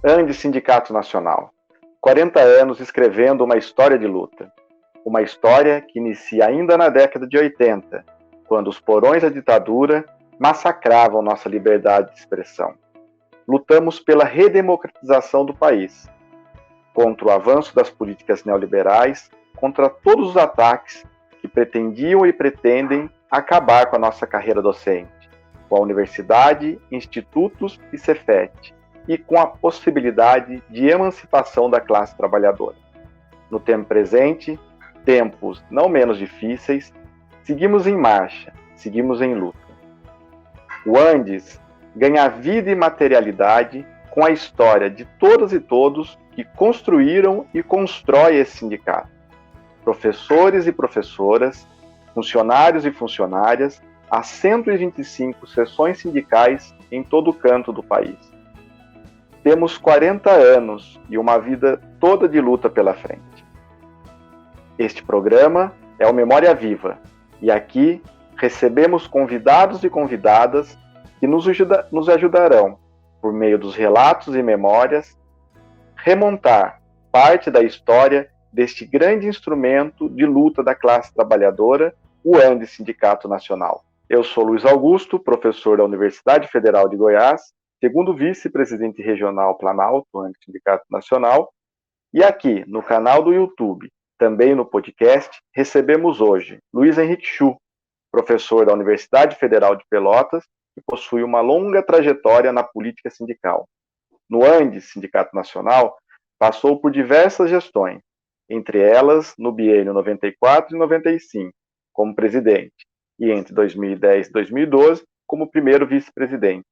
ANDE Sindicato Nacional. 40 anos escrevendo uma história de luta. Uma história que inicia ainda na década de 80, quando os porões da ditadura massacravam nossa liberdade de expressão. Lutamos pela redemocratização do país, contra o avanço das políticas neoliberais, contra todos os ataques que pretendiam e pretendem acabar com a nossa carreira docente, com a universidade, institutos e Cefet, e com a possibilidade de emancipação da classe trabalhadora. No tempo presente, tempos não menos difíceis, seguimos em marcha, seguimos em luta. O Andes ganha vida e materialidade com a história de todas e todos que construíram e constroem esse sindicato. Professores e professoras, funcionários e funcionárias, há 125 seções sindicais em todo o canto do país. Temos 40 anos e uma vida toda de luta pela frente. Este programa é o Memória Viva e aqui recebemos convidados e convidadas que nos ajudarão, por meio dos relatos e memórias, remontar parte da história deste grande instrumento de luta da classe trabalhadora, o ANDE Sindicato Nacional. Eu sou Luiz Augusto, professor da Universidade Federal de Goiás, segundo vice-presidente regional Planalto, ANDE Sindicato Nacional, e aqui no canal do YouTube, também no podcast, recebemos hoje Luiz Henrique Chu, professor da Universidade Federal de Pelotas, que possui uma longa trajetória na política sindical. No ANDE Sindicato Nacional, passou por diversas gestões, entre elas no biênio 94 e 95, como presidente, e entre 2010 e 2012, como primeiro vice-presidente.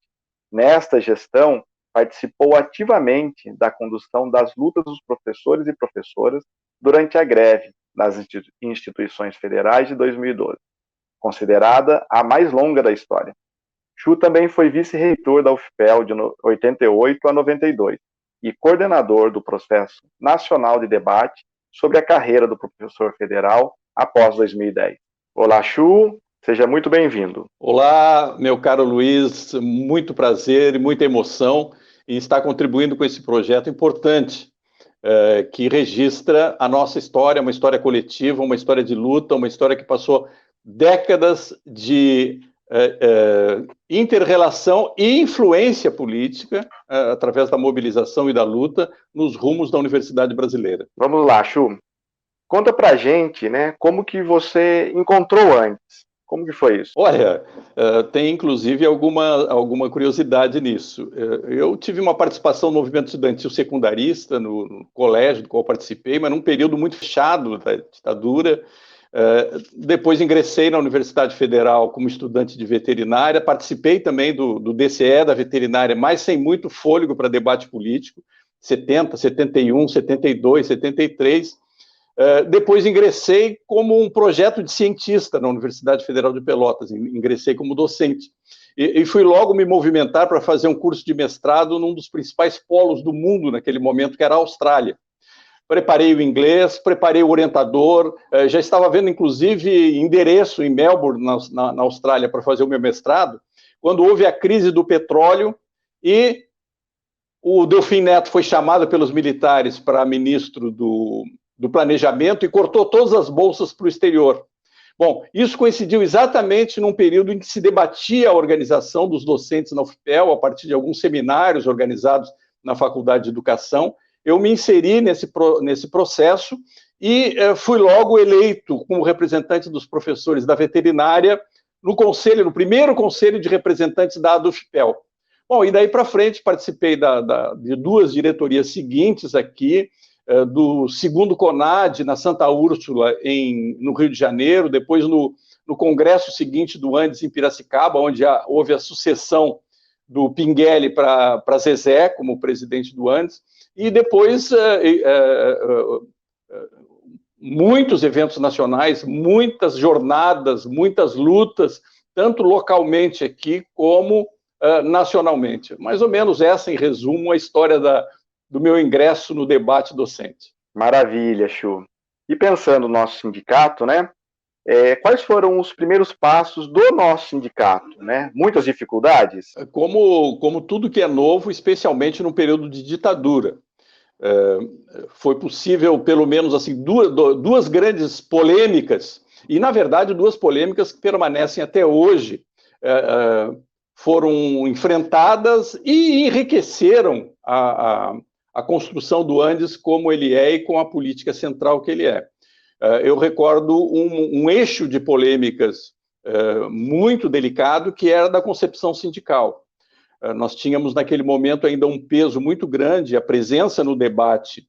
Nesta gestão, participou ativamente da condução das lutas dos professores e professoras durante a greve nas instituições federais de 2012, considerada a mais longa da história. Chu também foi vice-reitor da UFPEL de 88 a 92 e coordenador do processo nacional de debate sobre a carreira do professor federal após 2010. Olá, Chu, seja muito bem-vindo. Olá, meu caro Luiz, muito prazer e muita emoção em estar contribuindo com esse projeto importante que registra a nossa história, uma história coletiva, uma história de luta, uma história que passou décadas de inter-relação e influência política através da mobilização e da luta nos rumos da Universidade Brasileira. Vamos lá, Chu. Conta pra gente, né, como que você encontrou antes. Como que foi isso? Olha, tem inclusive alguma curiosidade nisso. Eu tive uma participação no movimento estudantil secundarista, no colégio do qual participei, mas num período muito fechado da ditadura. Depois ingressei na Universidade Federal como estudante de veterinária, participei também do DCE da veterinária, mas sem muito fôlego para debate político, 70, 71, 72, 73. Depois ingressei como um projeto de cientista na Universidade Federal de Pelotas, ingressei como docente. E fui logo me movimentar para fazer um curso de mestrado num dos principais polos do mundo naquele momento, que era a Austrália. Preparei o inglês, preparei o orientador, já estava vendo, inclusive, endereço em Melbourne, na Austrália, para fazer o meu mestrado, quando houve a crise do petróleo e o Delfim Neto foi chamado pelos militares para ministro do planejamento e cortou todas as bolsas para o exterior. Bom, isso coincidiu exatamente num período em que se debatia a organização dos docentes na UFPEL, a partir de alguns seminários organizados na Faculdade de Educação. Eu me inseri nesse processo e fui logo eleito como representante dos professores da veterinária no primeiro conselho de representantes da UFPEL. Bom, e daí para frente participei de duas diretorias seguintes aqui, do segundo CONAD, na Santa Úrsula, no Rio de Janeiro, depois no congresso seguinte do Andes, em Piracicaba, onde houve a sucessão do Pinguelli para Zezé, como presidente do Andes, e depois muitos eventos nacionais, muitas jornadas, muitas lutas, tanto localmente aqui como nacionalmente. Mais ou menos essa, em resumo, a história do meu ingresso no debate docente. Maravilha, Chu. E pensando no nosso sindicato, né? quais foram os primeiros passos do nosso sindicato, né? Muitas dificuldades? Como tudo que é novo, especialmente no período de ditadura. Foi possível, pelo menos, assim, duas grandes polêmicas, e, na verdade, duas polêmicas que permanecem até hoje, foram enfrentadas e enriqueceram a construção do Andes como ele é e com a política central que ele é. Eu recordo um eixo de polêmicas muito delicado, que era da concepção sindical. Nós tínhamos, naquele momento, ainda um peso muito grande, a presença no debate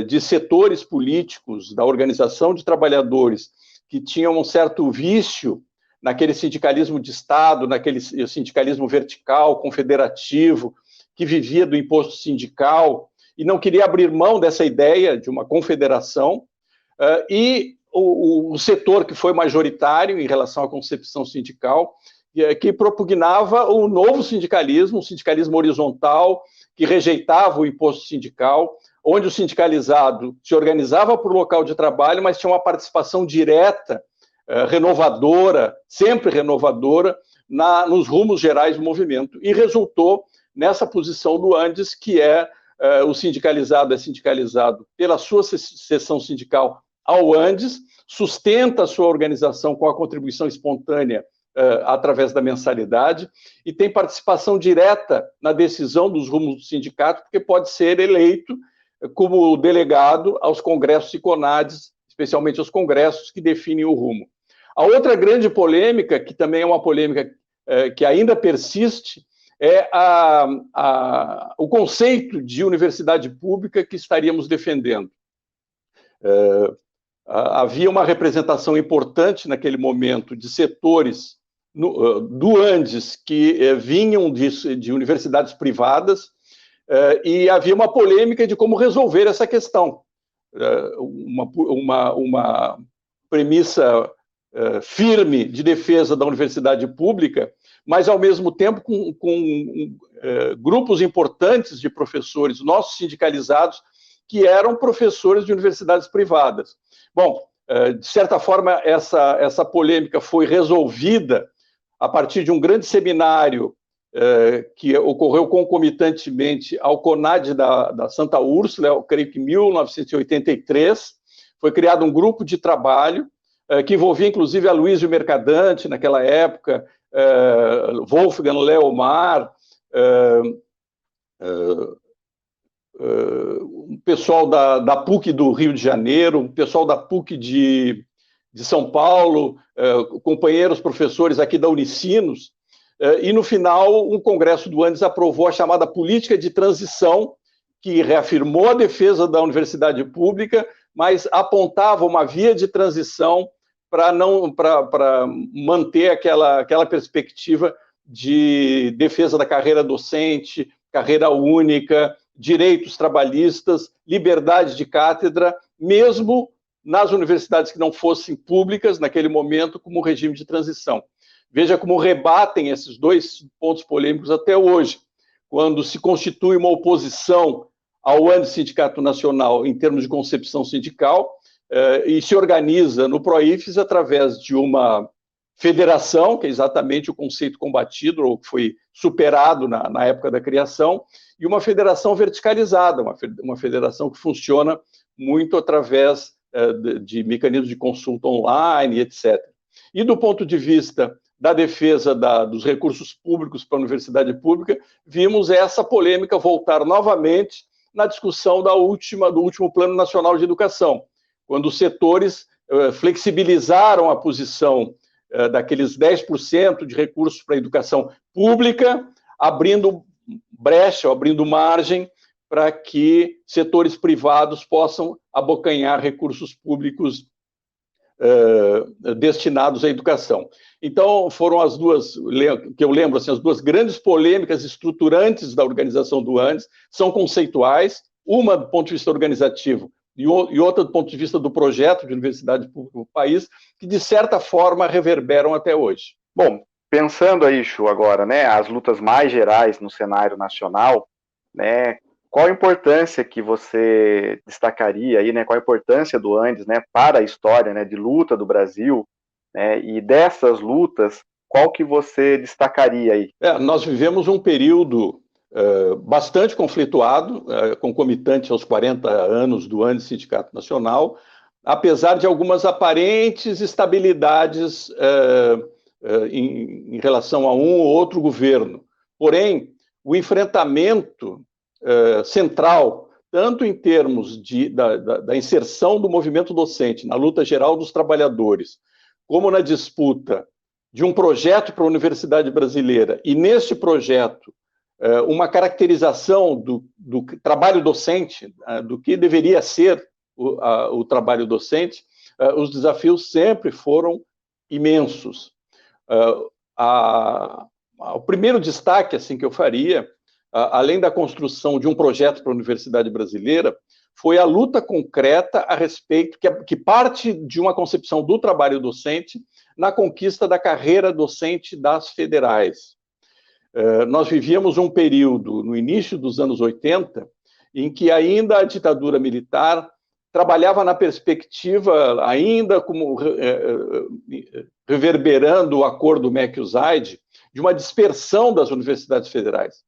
de setores políticos, da organização de trabalhadores, que tinham um certo vício naquele sindicalismo de Estado, naquele sindicalismo vertical, confederativo, que vivia do imposto sindical e não queria abrir mão dessa ideia de uma confederação, e o setor que foi majoritário em relação à concepção sindical, que propugnava o novo sindicalismo, um sindicalismo horizontal, que rejeitava o imposto sindical, onde o sindicalizado se organizava por local de trabalho, mas tinha uma participação direta, renovadora, sempre renovadora, nos rumos gerais do movimento. E resultou nessa posição do Andes, que o sindicalizado é sindicalizado pela sua seção sindical ao Andes, sustenta a sua organização com a contribuição espontânea através da mensalidade, e tem participação direta na decisão dos rumos do sindicato, porque pode ser eleito como delegado aos congressos e CONADES, especialmente aos congressos que definem o rumo. A outra grande polêmica, que também é uma polêmica que ainda persiste, é o conceito de universidade pública que estaríamos defendendo. Havia uma representação importante naquele momento de setores do Andes que vinham de universidades privadas, e havia uma polêmica de como resolver essa questão. Uma premissa firme de defesa da universidade pública, mas, ao mesmo tempo, com grupos importantes de professores, nossos sindicalizados, que eram professores de universidades privadas. Bom, de certa forma, essa polêmica foi resolvida a partir de um grande seminário que ocorreu concomitantemente ao CONADE da Santa Úrsula, eu creio que em 1983, foi criado um grupo de trabalho que envolvia, inclusive, Aloysio Mercadante, naquela época, Wolfgang Leomar, o pessoal da PUC do Rio de Janeiro, o pessoal da PUC de São Paulo, companheiros professores aqui da Unicinos, e, no final, um congresso do Andes aprovou a chamada política de transição, que reafirmou a defesa da universidade pública, mas apontava uma via de transição para manter aquela perspectiva de defesa da carreira docente, carreira única, direitos trabalhistas, liberdade de cátedra, mesmo nas universidades que não fossem públicas, naquele momento, como regime de transição. Veja como rebatem esses dois pontos polêmicos até hoje, quando se constitui uma oposição ao Andes Sindicato Nacional em termos de concepção sindical, e se organiza no PROIFES através de uma federação, que é exatamente o conceito combatido, ou que foi superado na época da criação, e uma federação verticalizada, uma federação que funciona muito através de mecanismos de consulta online, etc. E do ponto de vista da defesa dos recursos públicos para a universidade pública, vimos essa polêmica voltar novamente na discussão do último Plano Nacional de Educação, quando os setores flexibilizaram a posição daqueles 10% de recursos para a educação pública, abrindo brecha, abrindo margem para que setores privados possam abocanhar recursos públicos destinados à educação. Então, foram as duas, que eu lembro, assim, as duas grandes polêmicas estruturantes da organização do Andes, são conceituais, uma do ponto de vista organizativo e outra do ponto de vista do projeto de universidade pública no país, que, de certa forma, reverberam até hoje. Bom, pensando aí, Chu, agora, né, as lutas mais gerais no cenário nacional, né, qual a importância que você destacaria aí, né, qual a importância do Andes, né, para a história, né, de luta do Brasil, né? E dessas lutas, qual que você destacaria aí? Nós vivemos um período bastante conflituado, concomitante aos 40 anos do Andes Sindicato Nacional, apesar de algumas aparentes estabilidades em relação a um ou outro governo. Porém, o enfrentamento central, tanto em termos da inserção do movimento docente na luta geral dos trabalhadores, como na disputa de um projeto para a Universidade Brasileira, e neste projeto uma caracterização do trabalho docente, do que deveria ser o trabalho docente, os desafios sempre foram imensos. O primeiro destaque assim, que eu faria, além da construção de um projeto para a Universidade Brasileira, foi a luta concreta a respeito, que parte de uma concepção do trabalho docente na conquista da carreira docente das federais. Nós vivíamos um período, no início dos anos 80, em que ainda a ditadura militar trabalhava na perspectiva, ainda como reverberando o acordo MEC-USAID, de uma dispersão das universidades federais.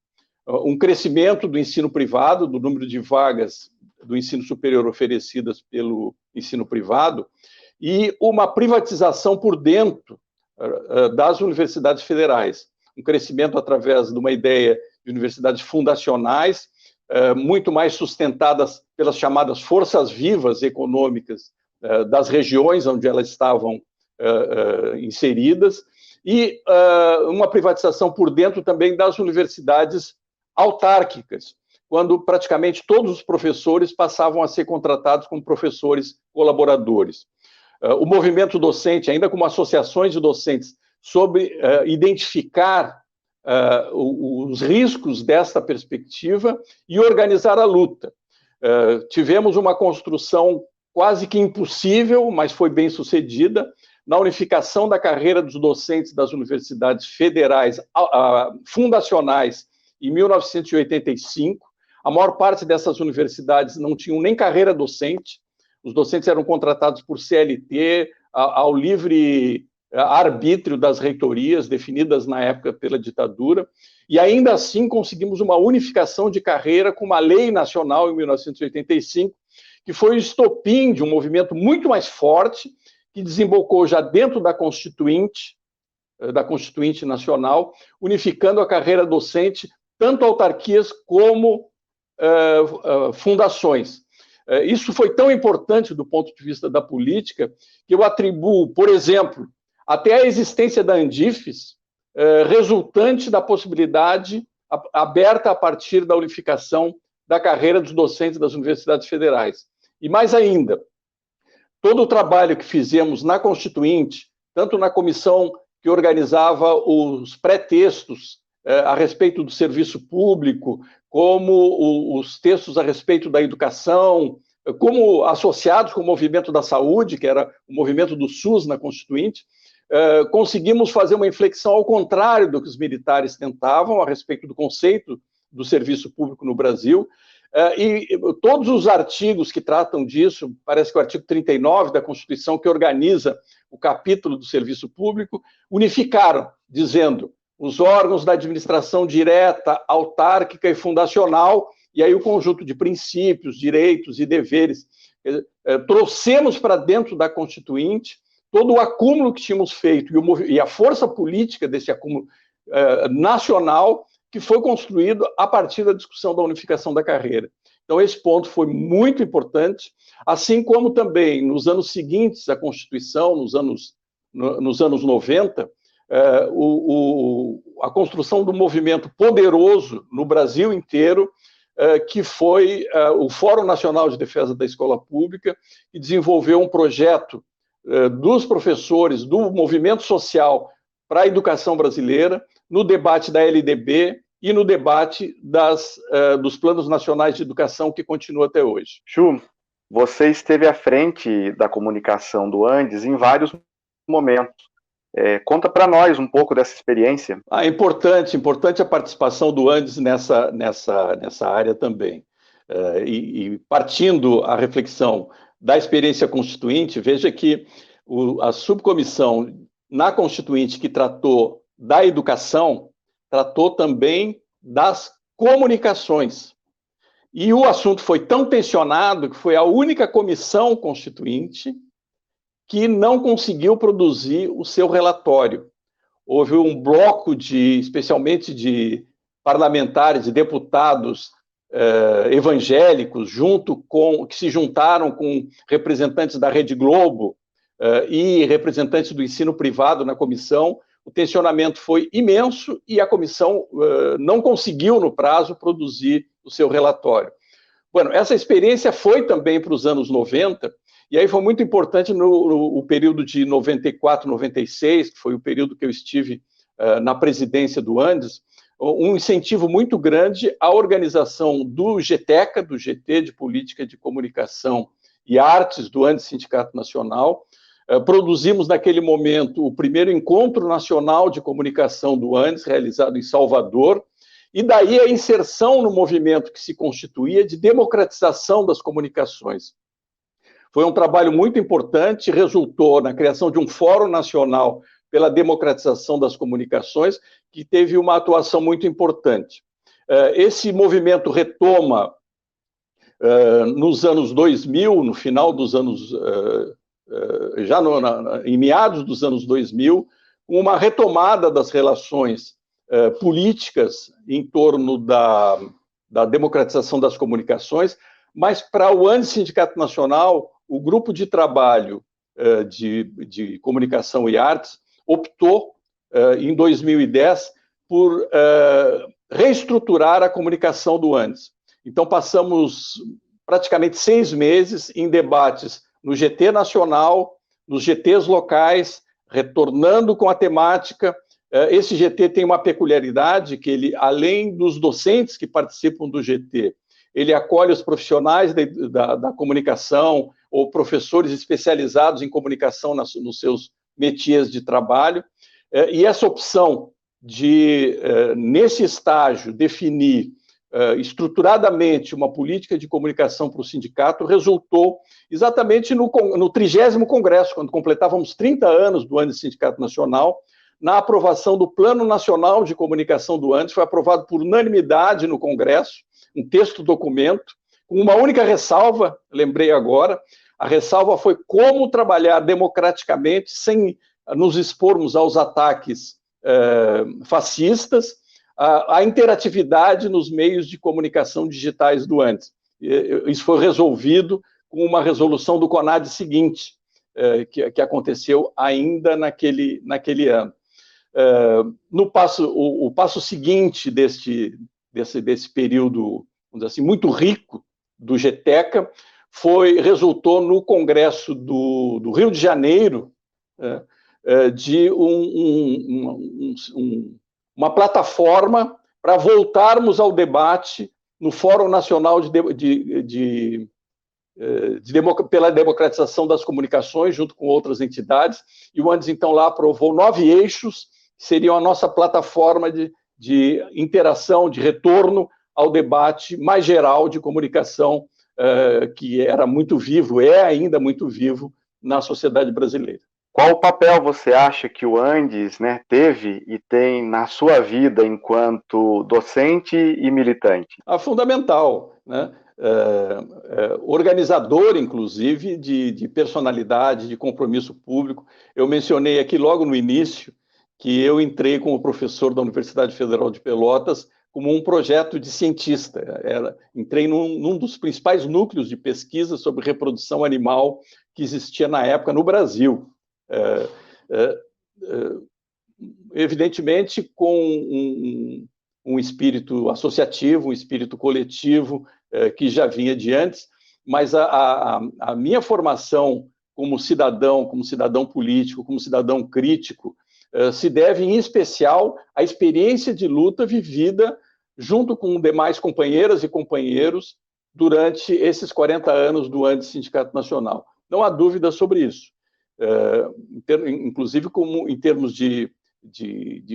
Um crescimento do ensino privado, do número de vagas do ensino superior oferecidas pelo ensino privado, e uma privatização por dentro das universidades federais. Um crescimento através de uma ideia de universidades fundacionais, muito mais sustentadas pelas chamadas forças vivas econômicas das regiões onde elas estavam inseridas, e uma privatização por dentro também das universidades autárquicas, quando praticamente todos os professores passavam a ser contratados como professores colaboradores. O movimento docente, ainda como associações de docentes, sobre identificar os riscos desta perspectiva e organizar a luta. Tivemos uma construção quase que impossível, mas foi bem sucedida, na unificação da carreira dos docentes das universidades federais fundacionais em 1985. A maior parte dessas universidades não tinham nem carreira docente, os docentes eram contratados por CLT, ao livre arbítrio das reitorias, definidas na época pela ditadura, e ainda assim conseguimos uma unificação de carreira com uma lei nacional em 1985, que foi o estopim de um movimento muito mais forte, que desembocou já dentro da Constituinte Nacional, unificando a carreira docente, tanto autarquias como fundações. Isso foi tão importante do ponto de vista da política, que eu atribuo, por exemplo, até a existência da Andifes, resultante da possibilidade aberta a partir da unificação da carreira dos docentes das universidades federais. E mais ainda, todo o trabalho que fizemos na Constituinte, tanto na comissão que organizava os pré-textos a respeito do serviço público, como os textos a respeito da educação, como associados com o movimento da saúde, que era o movimento do SUS na Constituinte, conseguimos fazer uma inflexão ao contrário do que os militares tentavam a respeito do conceito do serviço público no Brasil, e todos os artigos que tratam disso, parece que o artigo 39 da Constituição, que organiza o capítulo do serviço público, unificaram, dizendo os órgãos da administração direta, autárquica e fundacional, e aí o conjunto de princípios, direitos e deveres. Trouxemos para dentro da Constituinte todo o acúmulo que tínhamos feito e a força política desse acúmulo nacional, que foi construído a partir da discussão da unificação da carreira. Então, esse ponto foi muito importante, assim como também nos anos seguintes à Constituição, nos anos 90, a construção do movimento poderoso no Brasil inteiro, que foi o Fórum Nacional de Defesa da Escola Pública, que desenvolveu um projeto dos professores, do movimento social para a educação brasileira, no debate da LDB e no debate dos planos nacionais de educação, que continua até hoje. Chu, você esteve à frente da comunicação do Andes em vários momentos. Conta para nós um pouco dessa experiência. Importante a participação do Andes nessa área também. E partindo a reflexão da experiência constituinte, veja que a subcomissão na Constituinte que tratou da educação, tratou também das comunicações. E o assunto foi tão tensionado que foi a única comissão constituinte que não conseguiu produzir o seu relatório. Houve um bloco especialmente de parlamentares e deputados evangélicos, que se juntaram com representantes da Rede Globo e representantes do ensino privado na comissão. O tensionamento foi imenso e a comissão não conseguiu, no prazo, produzir o seu relatório. Bueno, essa experiência foi também para os anos 90, e aí foi muito importante no período de 94, 96, que foi o período que eu estive na presidência do Andes, um incentivo muito grande à organização do GTECA, do GT de Política de Comunicação e Artes do Andes Sindicato Nacional. Produzimos naquele momento o primeiro Encontro Nacional de Comunicação do Andes, realizado em Salvador, e daí a inserção no movimento que se constituía de democratização das comunicações. Foi um trabalho muito importante, resultou na criação de um Fórum Nacional pela Democratização das Comunicações, que teve uma atuação muito importante. Esse movimento retoma nos anos 2000, no final dos anos, em meados dos anos 2000, com uma retomada das relações políticas em torno da democratização das comunicações, mas para o Andes Sindicato Nacional, o grupo de trabalho de comunicação e artes optou, em 2010, por reestruturar a comunicação do Andes. Então, passamos praticamente 6 meses em debates no GT nacional, nos GTs locais, retornando com a temática. Esse GT tem uma peculiaridade que ele, além dos docentes que participam do GT, ele acolhe os profissionais da comunicação ou professores especializados em comunicação nos seus métiers de trabalho. E essa opção de, nesse estágio, definir estruturadamente uma política de comunicação para o sindicato resultou exatamente no 30º Congresso, quando completávamos 30 anos do Andes Sindicato Nacional, na aprovação do Plano Nacional de Comunicação do Andes. Foi aprovado por unanimidade no Congresso, um texto-documento, com uma única ressalva, lembrei agora. A ressalva foi como trabalhar democraticamente sem nos expormos aos ataques fascistas, a interatividade nos meios de comunicação digitais do Andes. Isso foi resolvido com uma resolução do CONAD seguinte, que aconteceu ainda naquele ano. O passo seguinte desse período, vamos dizer assim, muito rico do GTECA, resultou no Congresso do Rio de Janeiro, de uma plataforma para voltarmos ao debate no Fórum Nacional pela Democratização das Comunicações, junto com outras entidades, e o Andes, então, lá aprovou 9 eixos, que seriam a nossa plataforma de interação, de retorno ao debate mais geral de comunicação, que era muito vivo, é ainda muito vivo na sociedade brasileira. Qual o papel você acha que o Andes, né, teve e tem na sua vida enquanto docente e militante? Fundamental, né? Organizador, inclusive, de personalidade, de compromisso público. Eu mencionei aqui logo no início que eu entrei como professor da Universidade Federal de Pelotas como um projeto de cientista. Entrei num dos principais núcleos de pesquisa sobre reprodução animal que existia na época no Brasil. Evidentemente com um espírito associativo, um espírito coletivo que já vinha de antes, mas a minha formação como cidadão político, como cidadão crítico, se deve em especial à experiência de luta vivida junto com demais companheiras e companheiros durante esses 40 anos do Andes Sindicato Nacional. Não há dúvida sobre isso. Inclusive como em termos de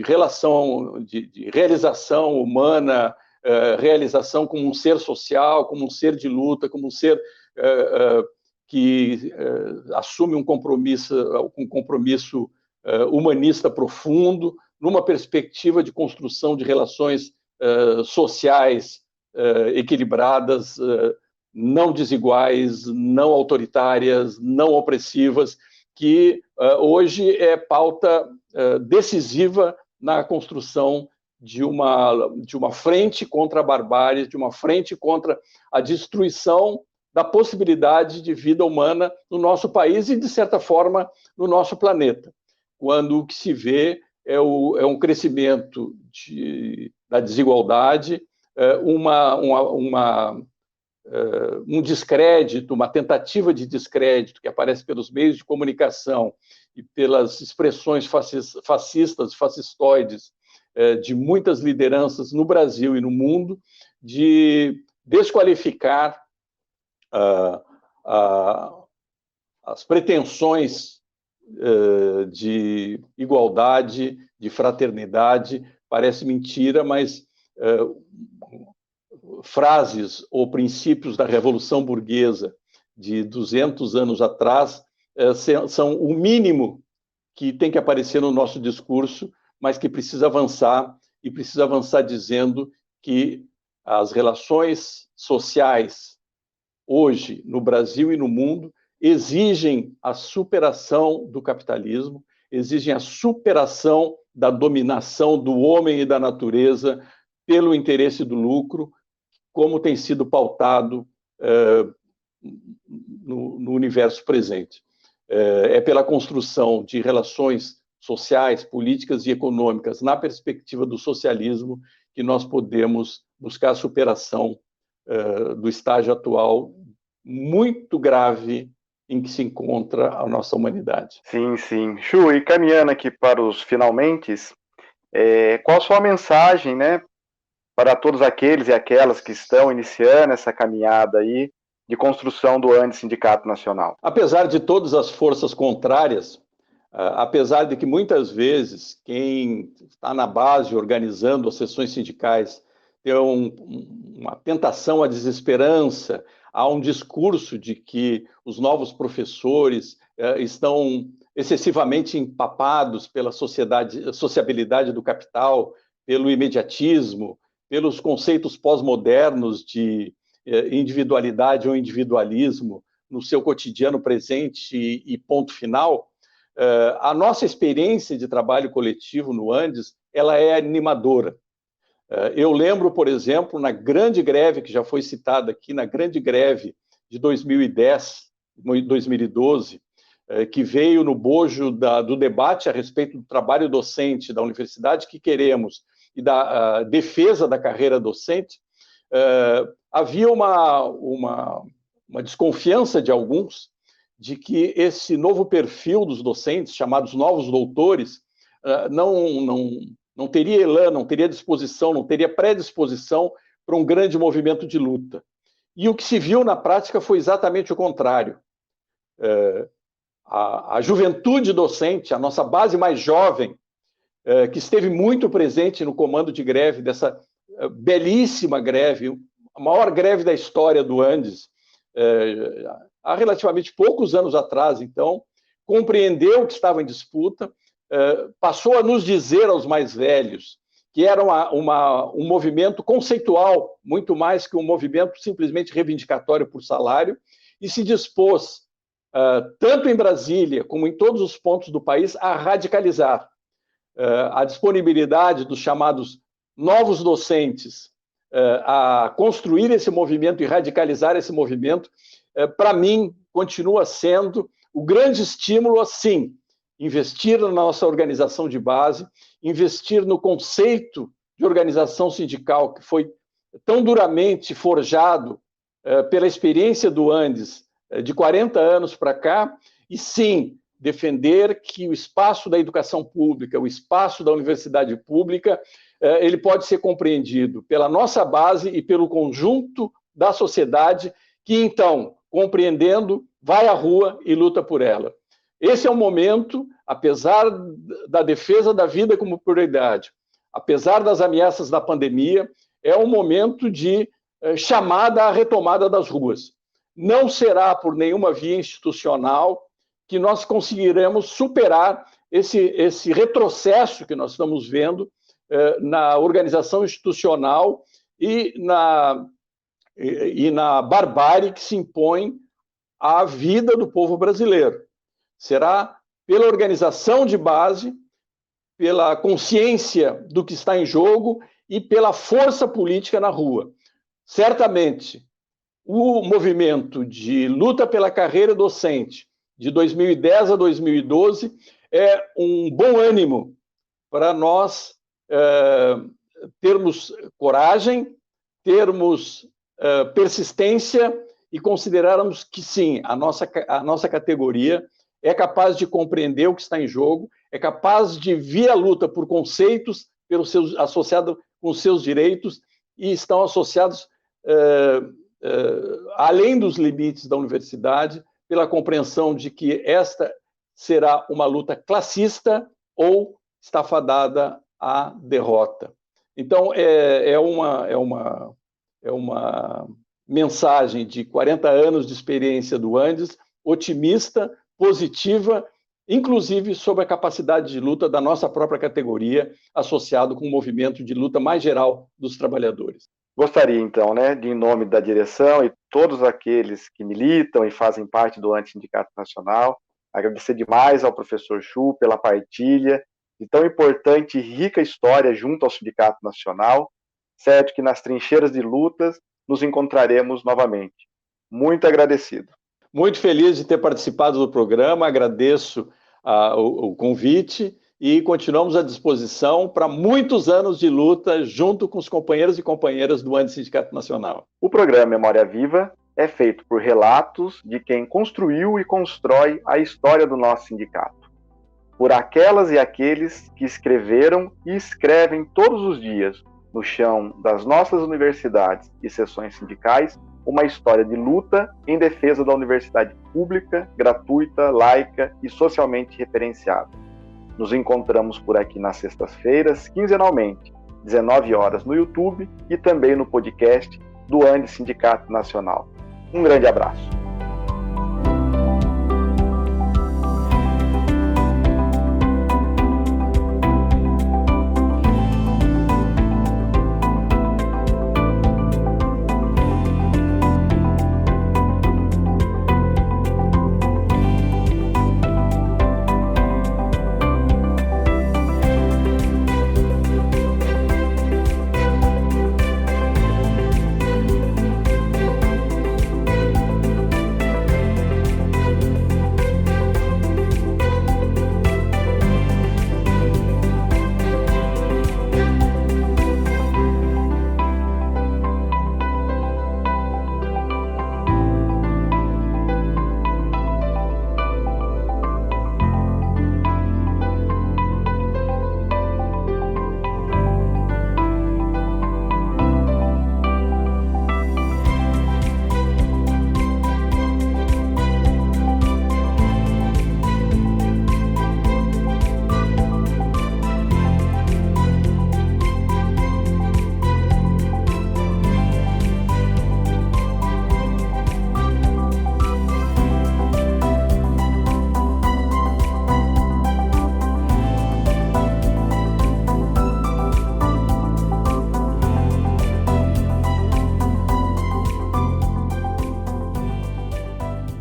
relação, de realização humana, realização como um ser social, como um ser de luta, como um ser que assume um compromisso humanista profundo, numa perspectiva de construção de relações sociais equilibradas, não desiguais, não autoritárias, não opressivas, que hoje é pauta decisiva na construção de uma frente contra a barbárie, de uma frente contra a destruição da possibilidade de vida humana no nosso país e, de certa forma, no nosso planeta, quando o que se vê é um crescimento da desigualdade, um descrédito, uma tentativa de descrédito que aparece pelos meios de comunicação e pelas expressões fascistas, fascistoides de muitas lideranças no Brasil e no mundo, de desqualificar as pretensões de igualdade, de fraternidade. Parece mentira, mas frases ou princípios da Revolução Burguesa de 200 anos atrás são o mínimo que tem que aparecer no nosso discurso, mas que precisa avançar, e precisa avançar dizendo que as relações sociais hoje, no Brasil e no mundo, exigem a superação do capitalismo, exigem a superação da dominação do homem e da natureza pelo interesse do lucro, como tem sido pautado no universo presente. É pela construção de relações sociais, políticas e econômicas na perspectiva do socialismo que nós podemos buscar a superação do estágio atual muito grave em que se encontra a nossa humanidade. Sim, sim. Chu, e caminhando aqui para os finalmentes, qual a sua mensagem, né, para todos aqueles e aquelas que estão iniciando essa caminhada aí de construção do Andes Sindicato Nacional? Apesar de todas as forças contrárias, apesar de que muitas vezes quem está na base organizando as sessões sindicais tem uma tentação à desesperança, há um discurso de que os novos professores estão excessivamente empapados pela sociabilidade do capital, pelo imediatismo, pelos conceitos pós-modernos de individualidade ou individualismo no seu cotidiano presente e ponto final. A nossa experiência de trabalho coletivo no Andes, ela é animadora. Eu lembro, por exemplo, na grande greve, que já foi citada aqui, na grande greve de 2010, 2012, que veio no bojo do debate a respeito do trabalho docente, da universidade que queremos e da defesa da carreira docente, havia uma desconfiança de alguns de que esse novo perfil dos docentes, chamados novos doutores, não teria elan, não teria disposição, não teria predisposição para um grande movimento de luta. E o que se viu na prática foi exatamente o contrário. A juventude docente, a nossa base mais jovem, que esteve muito presente no comando de greve dessa belíssima greve, a maior greve da história do Andes, há relativamente poucos anos atrás, então, compreendeu o que estava em disputa, passou a nos dizer aos mais velhos que era um movimento conceitual, muito mais que um movimento simplesmente reivindicatório por salário, e se dispôs, tanto em Brasília como em todos os pontos do país, a radicalizar. A disponibilidade dos chamados novos docentes a construir esse movimento e radicalizar esse movimento, para mim, continua sendo o grande estímulo, assim, investir na nossa organização de base, investir no conceito de organização sindical que foi tão duramente forjado pela experiência do Andes de 40 anos para cá, e sim, defender que o espaço da educação pública, o espaço da universidade pública, ele pode ser compreendido pela nossa base e pelo conjunto da sociedade, que então, compreendendo, vai à rua e luta por ela. Esse é um momento, apesar da defesa da vida como prioridade, apesar das ameaças da pandemia, é um momento de chamada à retomada das ruas. não será por nenhuma via institucional que nós conseguiremos superar esse retrocesso que nós estamos vendo na organização institucional e na barbárie que se impõe à vida do povo brasileiro. Será pela organização de base, pela consciência do que está em jogo e pela força política na rua. Certamente, o movimento de luta pela carreira docente de 2010 a 2012 é um bom ânimo para nós termos coragem, termos persistência e considerarmos que sim, a nossa categoria é capaz de compreender o que está em jogo, é capaz de vir à luta por conceitos associados com os seus direitos e estão associados, além dos limites da universidade, pela compreensão de que esta será uma luta classista ou está fadada à derrota. Então, é uma mensagem de 40 anos de experiência do Andes, otimista, positiva, inclusive sobre a capacidade de luta da nossa própria categoria, associado com o movimento de luta mais geral dos trabalhadores. Gostaria, então, de, em nome da direção e todos aqueles que militam e fazem parte do Antissindicato Nacional, agradecer demais ao professor Chu pela partilha de tão importante e rica história junto ao Sindicato Nacional. Certo que nas trincheiras de lutas nos encontraremos novamente. Muito agradecido. Muito feliz de ter participado do programa, agradeço o convite e continuamos à disposição para muitos anos de luta junto com os companheiros e companheiras do Antissindicato Nacional. O programa Memória Viva é feito por relatos de quem construiu e constrói a história do nosso sindicato. Por aquelas e aqueles que escreveram e escrevem todos os dias no chão das nossas universidades e seções sindicais, uma história de luta em defesa da universidade pública, gratuita, laica e socialmente referenciada. Nos encontramos por aqui nas sextas-feiras, quinzenalmente, 19 horas no YouTube e também no podcast do Antissindicato Nacional. Um grande abraço.